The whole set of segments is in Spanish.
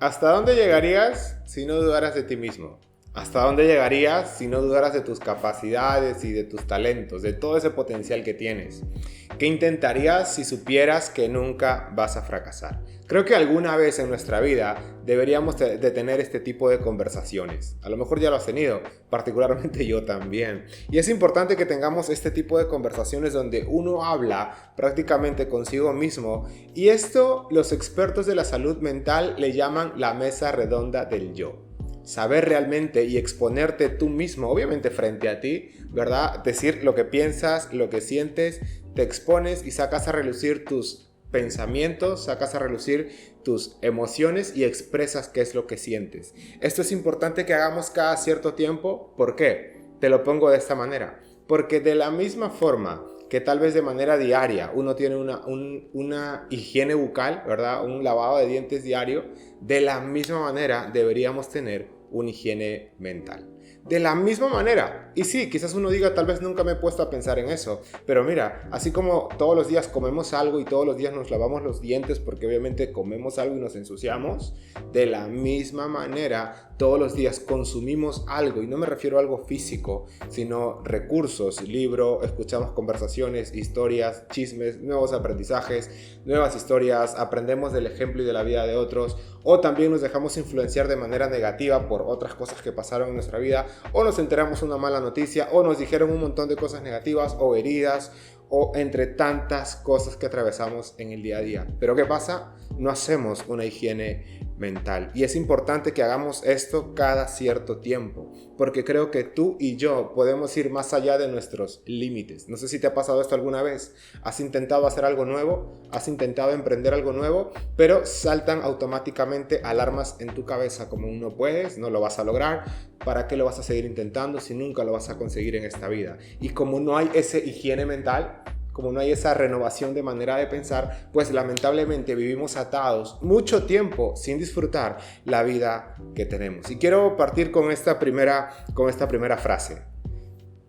¿Hasta dónde llegarías si no dudaras de ti mismo? ¿Hasta dónde llegarías si no dudaras de tus capacidades y de tus talentos, de todo ese potencial que tienes? ¿Qué intentarías si supieras que nunca vas a fracasar? Creo que alguna vez en nuestra vida deberíamos de tener este tipo de conversaciones. A lo mejor ya lo has tenido, particularmente yo también. Y es importante que tengamos este tipo de conversaciones donde uno habla prácticamente consigo mismo. Y esto los expertos de la salud mental le llaman la mesa redonda del yo. Saber realmente y exponerte tú mismo, obviamente frente a ti, ¿verdad? Decir lo que piensas, lo que sientes, te expones y sacas a relucir tus pensamientos, sacas a relucir tus emociones y expresas qué es lo que sientes. Esto es importante que hagamos cada cierto tiempo. ¿Por qué? Te lo pongo de esta manera. Porque de la misma forma que tal vez de manera diaria uno tiene una higiene bucal, ¿verdad? Un lavado de dientes diario, de la misma manera deberíamos tener una higiene mental. De la misma manera. Y sí, quizás uno diga, tal vez nunca me he puesto a pensar en eso. Pero mira, así como todos los días comemos algo y todos los días nos lavamos los dientes porque obviamente comemos algo y nos ensuciamos, de la misma manera todos los días consumimos algo. Y no me refiero a algo físico, sino recursos, libro, escuchamos conversaciones, historias, chismes, nuevos aprendizajes, nuevas historias, aprendemos del ejemplo y de la vida de otros. O también nos dejamos influenciar de manera negativa por otras cosas que pasaron en nuestra vida, o nos enteramos una mala noticia, o nos dijeron un montón de cosas negativas o heridas, o entre tantas cosas que atravesamos en el día a día. Pero ¿qué pasa? No hacemos una higiene mental. Y es importante que hagamos esto cada cierto tiempo, porque creo que tú y yo podemos ir más allá de nuestros límites. No sé si te ha pasado esto alguna vez. Has intentado hacer algo nuevo, has intentado emprender algo nuevo, pero saltan automáticamente alarmas en tu cabeza como no puedes, no lo vas a lograr. ¿Para qué lo vas a seguir intentando si nunca lo vas a conseguir en esta vida? Y como no hay esa higiene mental, como no hay esa renovación de manera de pensar, pues lamentablemente vivimos atados mucho tiempo sin disfrutar la vida que tenemos. Y quiero partir con esta primera frase.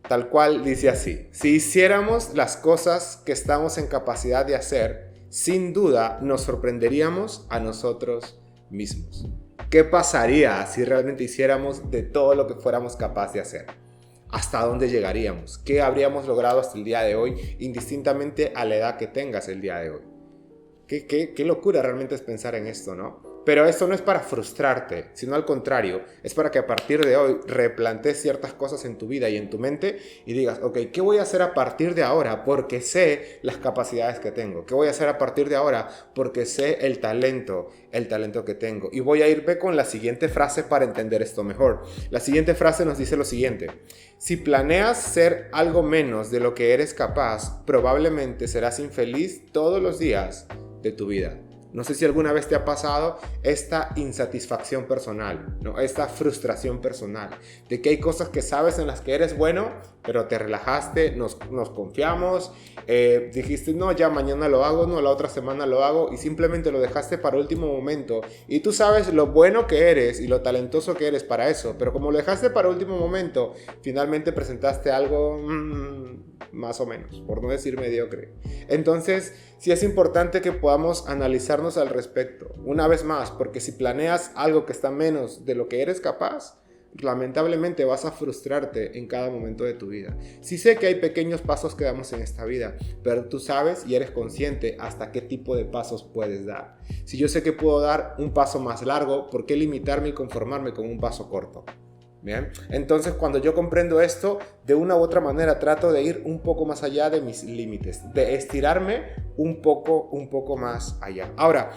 Tal cual dice así: si hiciéramos las cosas que estamos en capacidad de hacer, sin duda nos sorprenderíamos a nosotros mismos. ¿Qué pasaría si realmente hiciéramos de todo lo que fuéramos capaces de hacer? ¿Hasta dónde llegaríamos? ¿Qué habríamos logrado hasta el día de hoy, indistintamente a la edad que tengas el día de hoy? Qué locura realmente es pensar en esto, ¿no? Pero esto no es para frustrarte, sino al contrario, es para que a partir de hoy replantees ciertas cosas en tu vida y en tu mente y digas, ok, ¿qué voy a hacer a partir de ahora? Porque sé las capacidades que tengo. ¿Qué voy a hacer a partir de ahora? Porque sé el talento que tengo. Y voy a irme con la siguiente frase para entender esto mejor. La siguiente frase nos dice lo siguiente: si planeas ser algo menos de lo que eres capaz, probablemente serás infeliz todos los días de tu vida. No sé si alguna vez te ha pasado esta insatisfacción personal, ¿no? Esta frustración personal, de que hay cosas que sabes en las que eres bueno, pero te relajaste, nos confiamos, dijiste, no, ya mañana lo hago, no, la otra semana lo hago, y simplemente lo dejaste para último momento. Y tú sabes lo bueno que eres y lo talentoso que eres para eso, pero como lo dejaste para último momento, finalmente presentaste algo más o menos, por no decir mediocre. Entonces, sí es importante que podamos analizarnos al respecto, una vez más, porque si planeas algo que está menos de lo que eres capaz, lamentablemente vas a frustrarte en cada momento de tu vida. Sí sé que hay pequeños pasos que damos en esta vida, pero tú sabes y eres consciente hasta qué tipo de pasos puedes dar. Si yo sé que puedo dar un paso más largo, ¿por qué limitarme y conformarme con un paso corto? Bien, entonces cuando yo comprendo esto, de una u otra manera trato de ir un poco más allá de mis límites, de estirarme un poco más allá. Ahora,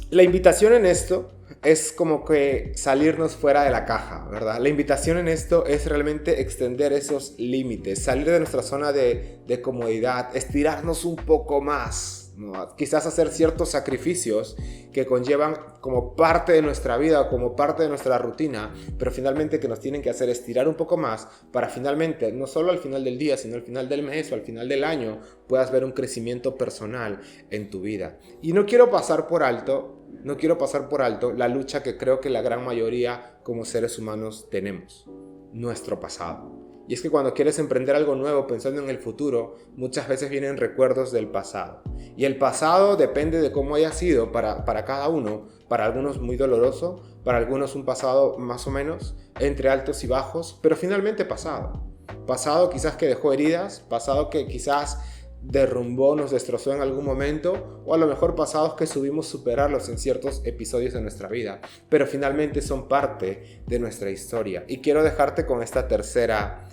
la invitación en esto es como que salirnos fuera de la caja, ¿verdad? La invitación en esto es realmente extender esos límites, salir de nuestra zona de comodidad, estirarnos un poco más, ¿no? Quizás hacer ciertos sacrificios que conllevan como parte de nuestra vida, como parte de nuestra rutina, pero finalmente que nos tienen que hacer estirar un poco más para finalmente, no solo al final del día, sino al final del mes o al final del año, puedas ver un crecimiento personal en tu vida. Y no quiero pasar por alto la lucha que creo que la gran mayoría como seres humanos tenemos: nuestro pasado. Y es que cuando quieres emprender algo nuevo pensando en el futuro, muchas veces vienen recuerdos del pasado. Y el pasado depende de cómo haya sido para cada uno. Para algunos muy doloroso, para algunos un pasado más o menos, entre altos y bajos, pero finalmente pasado. Pasado quizás que dejó heridas, pasado que quizás derrumbó, nos destrozó en algún momento, o a lo mejor pasados que subimos superarlos en ciertos episodios de nuestra vida, pero finalmente son parte de nuestra historia. Y quiero dejarte con esta tercera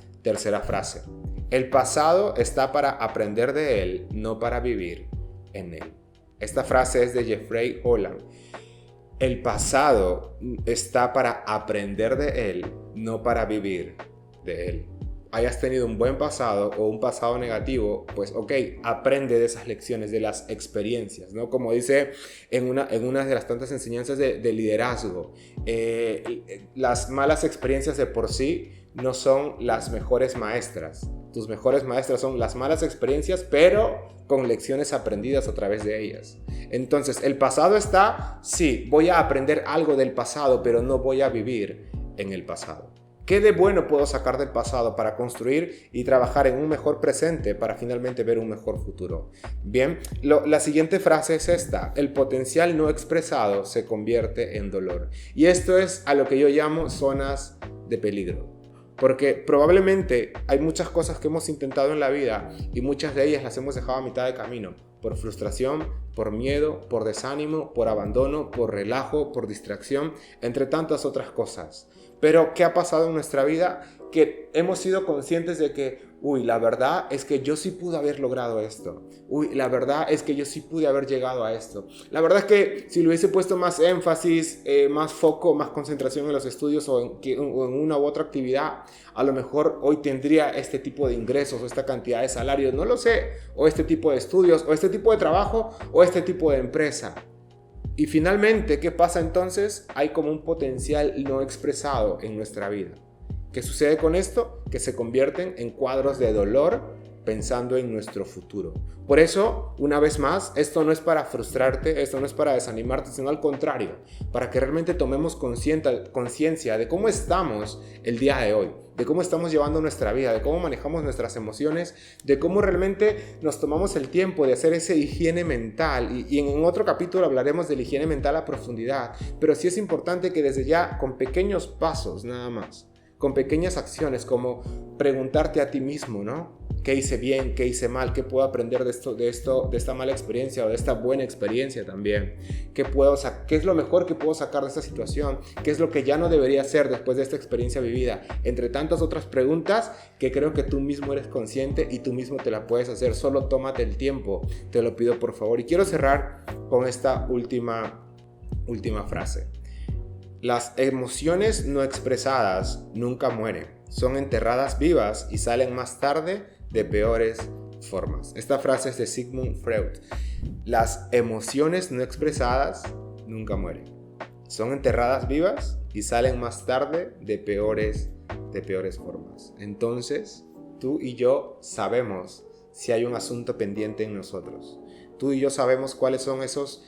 frase. El pasado está para aprender de él, no para vivir en él. Esta frase es de Jeffrey Holland. El pasado está para aprender de él, no para vivir de él. Hayas tenido un buen pasado o un pasado negativo, pues ok, aprende de esas lecciones, de las experiencias, ¿no? Como dice en una de las tantas enseñanzas de liderazgo, las malas experiencias de por sí no son las mejores maestras. Tus mejores maestras son las malas experiencias, pero con lecciones aprendidas a través de ellas. Entonces, el pasado está, sí, voy a aprender algo del pasado, pero no voy a vivir en el pasado. ¿Qué de bueno puedo sacar del pasado para construir y trabajar en un mejor presente para finalmente ver un mejor futuro? Bien, la siguiente frase es esta: el potencial no expresado se convierte en dolor. Y esto es a lo que yo llamo zonas de peligro. Porque probablemente hay muchas cosas que hemos intentado en la vida y muchas de ellas las hemos dejado a mitad de camino. Por frustración, por miedo, por desánimo, por abandono, por relajo, por distracción, entre tantas otras cosas. Pero ¿qué ha pasado en nuestra vida? Que hemos sido conscientes de que, la verdad es que yo sí pude haber logrado esto. La verdad es que yo sí pude haber llegado a esto. La verdad es que si le hubiese puesto más énfasis, más foco, más concentración en los estudios o en una u otra actividad, a lo mejor hoy tendría este tipo de ingresos o esta cantidad de salarios, no lo sé, o este tipo de estudios, o este tipo de trabajo, o este tipo de empresa. Y finalmente, ¿qué pasa entonces? Hay como un potencial no expresado en nuestra vida. ¿Qué sucede con esto? Que se convierten en cuadros de dolor pensando en nuestro futuro. Por eso, una vez más, esto no es para frustrarte, esto no es para desanimarte, sino al contrario, para que realmente tomemos conciencia de cómo estamos el día de hoy, de cómo estamos llevando nuestra vida, de cómo manejamos nuestras emociones, de cómo realmente nos tomamos el tiempo de hacer esa higiene mental. Y en otro capítulo hablaremos de la higiene mental a profundidad, pero sí es importante que desde ya, con pequeños pasos nada más, con pequeñas acciones como preguntarte a ti mismo, ¿no? ¿Qué hice bien? ¿Qué hice mal? ¿Qué puedo aprender de esta mala experiencia o de esta buena experiencia también? ¿Qué es lo mejor que puedo sacar de esta situación? ¿Qué es lo que ya no debería hacer después de esta experiencia vivida? Entre tantas otras preguntas que creo que tú mismo eres consciente y tú mismo te la puedes hacer. Solo tómate el tiempo, te lo pido por favor. Y quiero cerrar con esta última frase. Las emociones no expresadas nunca mueren, son enterradas vivas y salen más tarde de peores formas. Esta frase es de Sigmund Freud. Las emociones no expresadas nunca mueren, son enterradas vivas y salen más tarde de peores formas. Entonces, tú y yo sabemos si hay un asunto pendiente en nosotros. Tú y yo sabemos cuáles son esos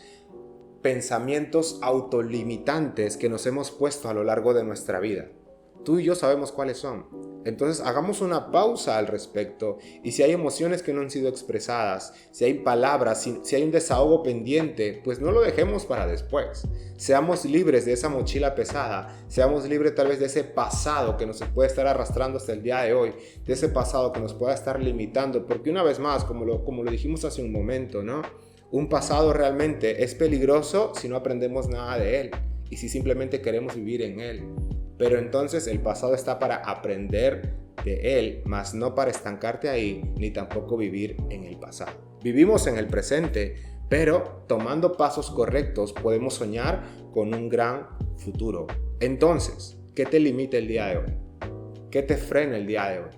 pensamientos autolimitantes que nos hemos puesto a lo largo de nuestra vida. Tú y yo sabemos cuáles son. Entonces hagamos una pausa al respecto y si hay emociones que no han sido expresadas, si hay palabras, si hay un desahogo pendiente, pues no lo dejemos para después. Seamos libres de esa mochila pesada, seamos libres tal vez de ese pasado que nos puede estar arrastrando hasta el día de hoy, de ese pasado que nos pueda estar limitando, porque una vez más, como lo dijimos hace un momento, ¿no? Un pasado realmente es peligroso si no aprendemos nada de él y si simplemente queremos vivir en él. Pero entonces el pasado está para aprender de él, mas no para estancarte ahí, ni tampoco vivir en el pasado. Vivimos en el presente, pero tomando pasos correctos podemos soñar con un gran futuro. Entonces, ¿qué te limita el día de hoy? ¿Qué te frena el día de hoy?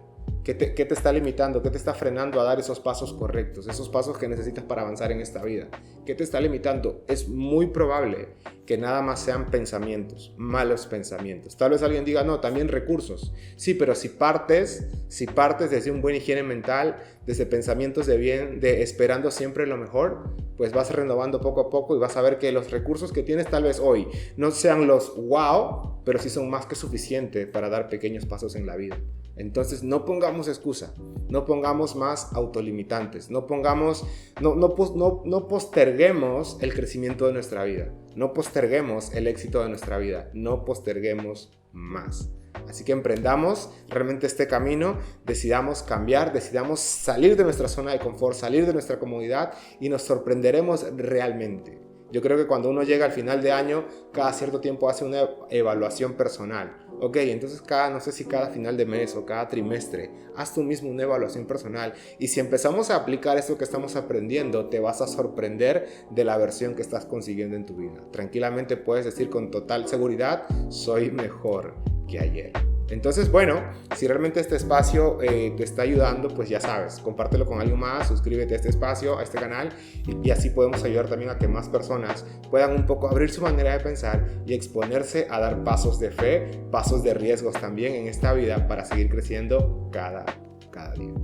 ¿Qué te está limitando? ¿Qué te está frenando a dar esos pasos correctos? Esos pasos que necesitas para avanzar en esta vida. ¿Qué te está limitando? Es muy probable que nada más sean pensamientos, malos pensamientos. Tal vez alguien diga, no, también recursos. Sí, pero si partes desde un buen higiene mental, desde pensamientos de bien, de esperando siempre lo mejor, pues vas renovando poco a poco y vas a ver que los recursos que tienes tal vez hoy no sean los wow, pero sí son más que suficientes para dar pequeños pasos en la vida. Entonces no pongamos excusa, no pongamos más autolimitantes, no posterguemos el crecimiento de nuestra vida, no posterguemos el éxito de nuestra vida, no posterguemos más. Así que emprendamos realmente este camino, decidamos cambiar, decidamos salir de nuestra zona de confort, salir de nuestra comodidad y nos sorprenderemos realmente. Yo creo que cuando uno llega al final de año, cada cierto tiempo hace una evaluación personal. Ok, entonces no sé si cada final de mes o cada trimestre, haz tú mismo una evaluación personal. Y si empezamos a aplicar esto que estamos aprendiendo, te vas a sorprender de la versión que estás consiguiendo en tu vida. Tranquilamente puedes decir con total seguridad, soy mejor que ayer. Entonces, bueno, si realmente este espacio te está ayudando, pues ya sabes, compártelo con alguien más, suscríbete a este espacio, a este canal, y así podemos ayudar también a que más personas puedan un poco abrir su manera de pensar y exponerse a dar pasos de fe, pasos de riesgos también en esta vida para seguir creciendo cada día.